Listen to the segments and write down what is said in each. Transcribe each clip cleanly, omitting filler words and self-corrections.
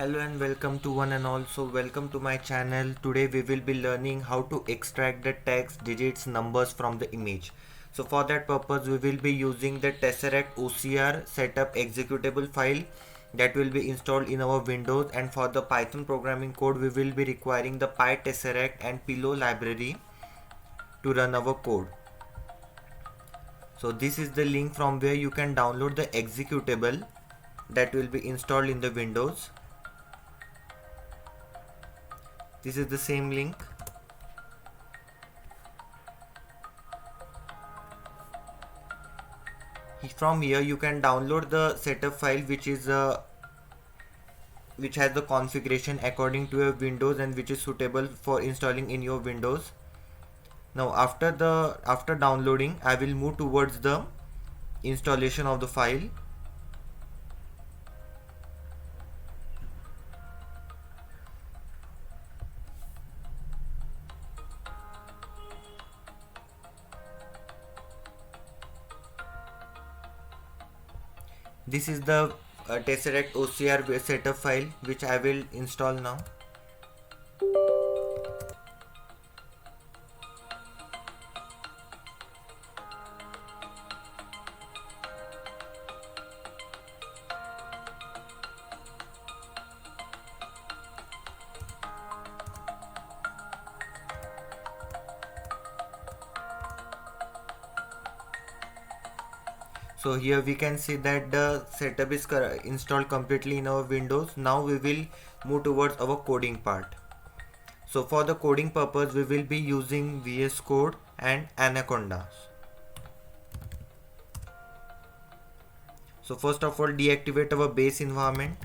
Hello and welcome to one and all. So welcome to my channel. Today we will be learning how to extract the text, digits, numbers from the image. So for that purpose we will be using the Tesseract OCR setup executable file that will be installed in our Windows, and for the Python programming code we will be requiring the Tesseract and Pillow library to run our code. So this is the link from where you can download the executable that will be installed in the Windows. This is the same link. From here you can download the setup file which has the configuration according to your Windows and which is suitable for installing in your Windows. Now after downloading, I will move towards the installation of the file. This is the Tesseract OCR setup file which I will install now. So here we can see that the setup is installed completely in our Windows. Now we will move towards our coding part. So for the coding purpose we will be using VS Code and Anaconda. So first of all, deactivate our base environment.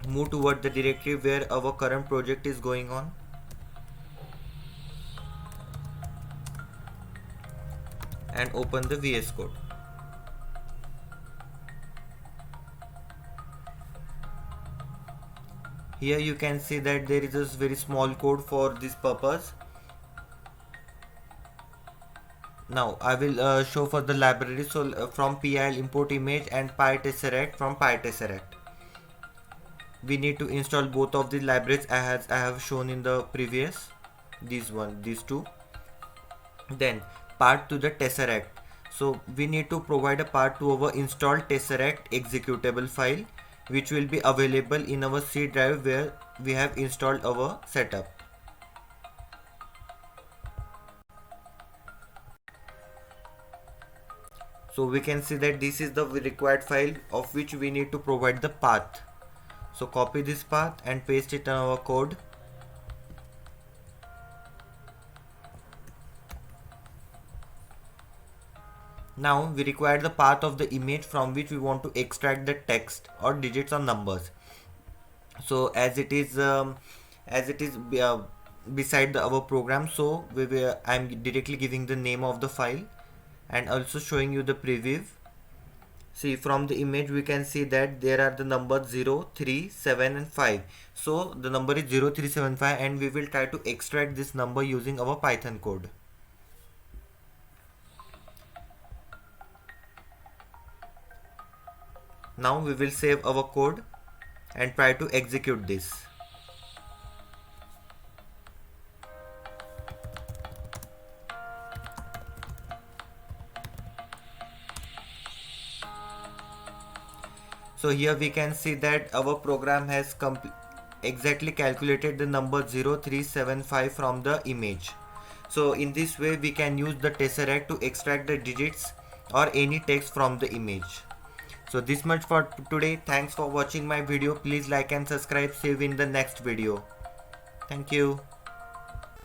Move toward the directory where our current project is going on. And open the VS Code. Here you can see that there is a very small code for this purpose. Now I will show for the library. So from PIL import image and Tesseract from Tesseract. We need to install both of the libraries as I have shown in the previous, these two. Then path to the Tesseract. So we need to provide a path to our installed Tesseract executable file, which will be available in our C drive where we have installed our setup. So we can see that this is the required file of which we need to provide the path. So copy this path and paste it in our code. Now we require the path of the image from which we want to extract the text or digits or numbers. So as it is beside our program, so I am directly giving the name of the file and also showing you the preview. See, from the image we can see that there are the numbers 0, 3, 7 and 5. So the number is 0, 3, 7, 5 and we will try to extract this number using our Python code. Now we will save our code and try to execute this. So here we can see that our program has exactly calculated the number 0375 from the image. So in this way we can use the Tesseract to extract the digits or any text from the image. So this much for today. Thanks for watching my video. Please like and subscribe. See you in the next video. Thank you.